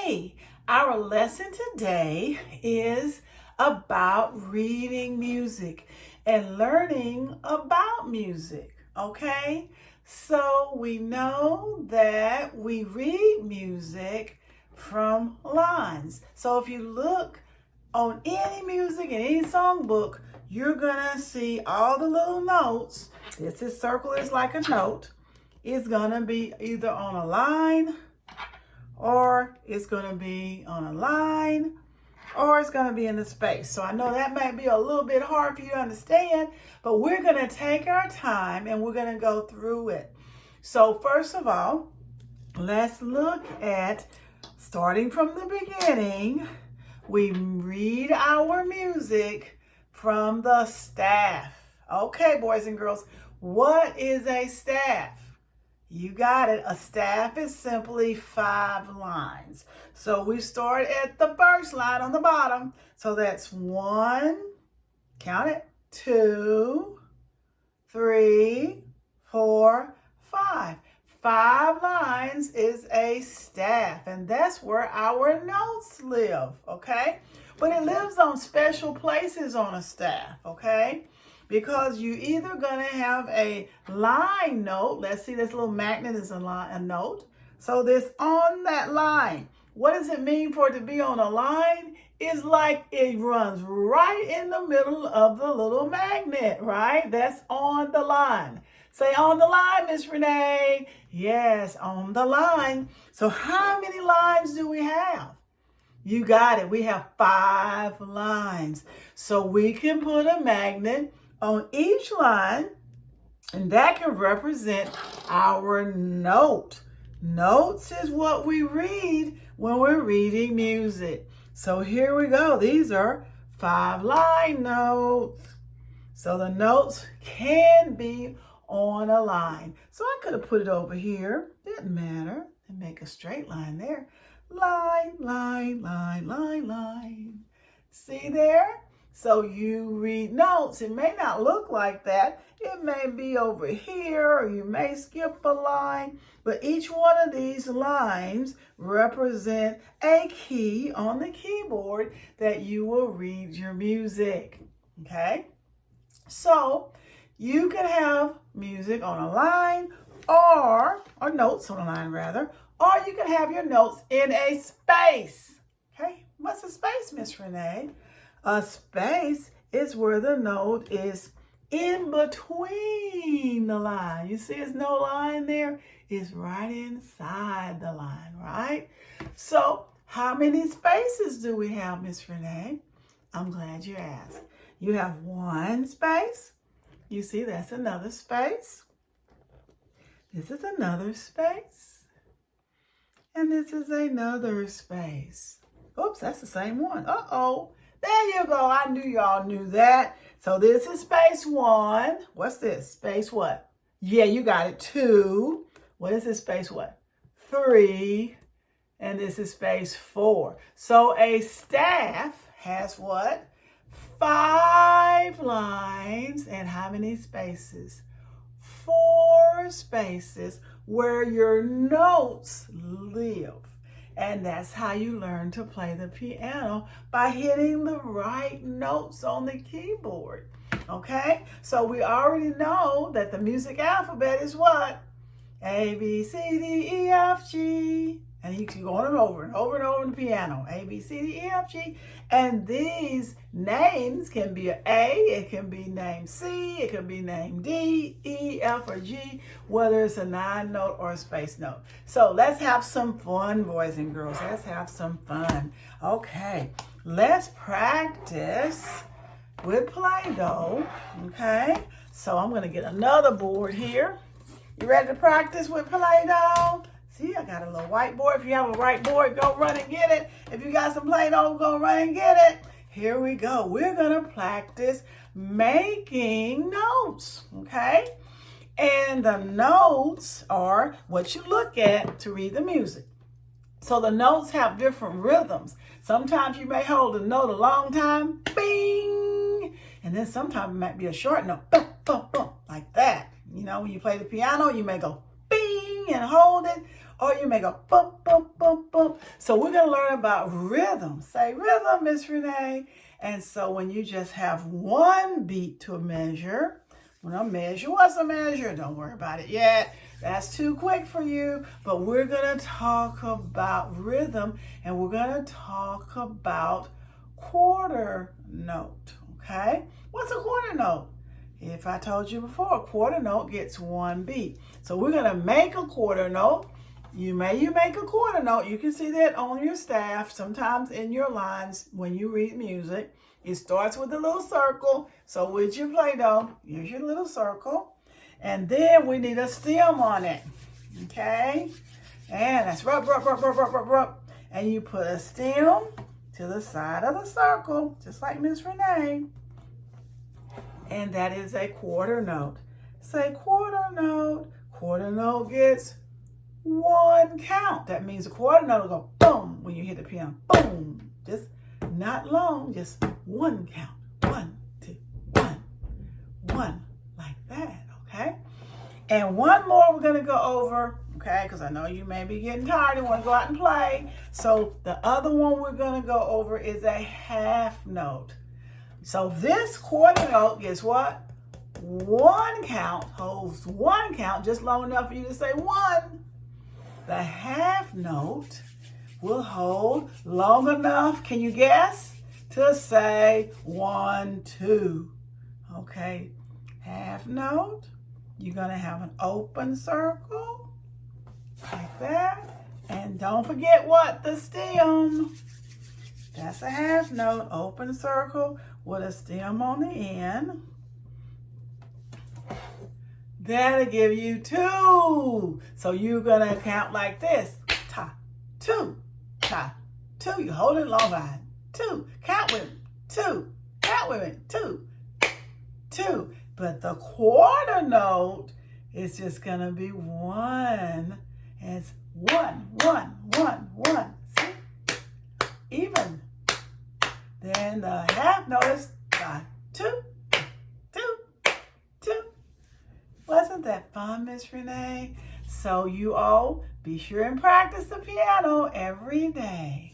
Okay, our lesson today is about reading music and learning about music. Okay, so we know that we read music from lines. So if you look on any music in any songbook, you're gonna see all the little notes. This circle is like a note. It's gonna be either on a line, or it's going to be on a line, or it's going to be in the space. So I know that might be a little bit hard for you to understand, but we're going to take our time and we're going to go through it. So first of all, let's look at, starting from the beginning, we read our music from the staff. Okay, boys and girls, what is a staff? You got it. A staff is simply 5 lines. So we start at the first line on the bottom. So that's 1, count it, 2, 3, 4, 5. 5 lines is a staff, and that's where our notes live, okay? But it lives on special places on a staff, okay? Because you either gonna have a line note. Let's see, this little magnet is a note. So this on that line. What does it mean for it to be on a line? It's like it runs right in the middle of the little magnet, right? That's on the line. Say on the line, Miss Renee. Yes, on the line. So how many lines do we have? You got it. We have 5 lines. So we can put a magnet on each line, and that can represent our note. Notes is what we read when we're reading music. So here we go. These are 5 line notes. So the notes can be on a line. So I could have put it over here. Didn't matter. And make a straight line there. Line, line, line, line, line. See there? So you read notes. It may not look like that. It may be over here, or you may skip a line. But each one of these lines represent a key on the keyboard that you will read your music. Okay? So you can have music on a line, or notes on a line rather, or you can have your notes in a space. Okay? What's a space, Miss Renee? A space is where the note is in between the line. You see there's no line there? It's right inside the line, right? So how many spaces do we have, Miss Renee? I'm glad you asked. You have 1 space. You see that's another space. This is another space. And this is another space. Oops, that's the same one. Uh-oh. There you go. I knew y'all knew that. So this is space 1. What's this? Space what? Yeah, you got it. 2. What is this space what? 3. And this is space 4. So a staff has what? 5 lines and how many spaces? 4 spaces where your notes live. And that's how you learn to play the piano, by hitting the right notes on the keyboard. Okay? So we already know that the music alphabet is what? A, B, C, D, E, F, G. And you keep going over and over and over in the piano. A, B, C, D, E, F, G. And these names can be an A, it can be named C, it can be named D, E, F, or G, whether it's a 9 note or a space note. So let's have some fun, boys and girls. Let's have some fun. Okay, let's practice with Play-Doh. Okay, so I'm going to get another board here. You ready to practice with Play-Doh? See, I got a little whiteboard. If you have a whiteboard, go run and get it. If you got some Play-Doh, go run and get it. Here we go. We're going to practice making notes, okay? And the notes are what you look at to read the music. So the notes have different rhythms. Sometimes you may hold a note a long time, bing, and then sometimes it might be a short note, boom, boom, boom, like that. You know, when you play the piano, you may go bing and hold it, or you may go boom, boom, boom, boom. So So we're going to learn about rhythm. Say rhythm, Miss Renee. And so when you just have one beat to measure, what's a measure? Don't worry about it yet. That's too quick for you. But we're going to talk about rhythm, and we're going to talk about quarter note. Okay? What's a quarter note? If I told you before, a quarter note gets one beat. So we're going to make a quarter note. You make a quarter note. You can see that on your staff, sometimes in your lines when you read music. It starts with a little circle. So with your Play-Doh, here's your little circle. And then we need a stem on it. Okay? And that's rub. And you put a stem to the side of the circle, just like Miss Renee. And that is a quarter note. Say quarter note. Quarter note gets one count. That means a quarter note will go boom when you hit the piano. Boom. Just not long, just one count. 1, 2, 1, 1, like that, okay? And one more we're going to go over, okay, because I know you may be getting tired and want to go out and play. So the other one we're going to go over is a half note. So this quarter note gets what? One count, holds one count, just long enough for you to say one. The half note will hold long enough, can you guess, to say 1, 2. Okay, half note, you're going to have an open circle, like that. And don't forget what? The stem. That's a half note, open circle with a stem on the end. That'll give you 2. So you're going to count like this. Ta, 2, ta, 2. You hold it long line. 2. Count with it. 2. Count with it. 2. 2. But the quarter note is just going to be 1. And it's 1, 1, 1, 1. See? Even. Then the half note is 2, 2, 2. Wasn't that fun, Miss Renee? So you all be sure and practice the piano every day.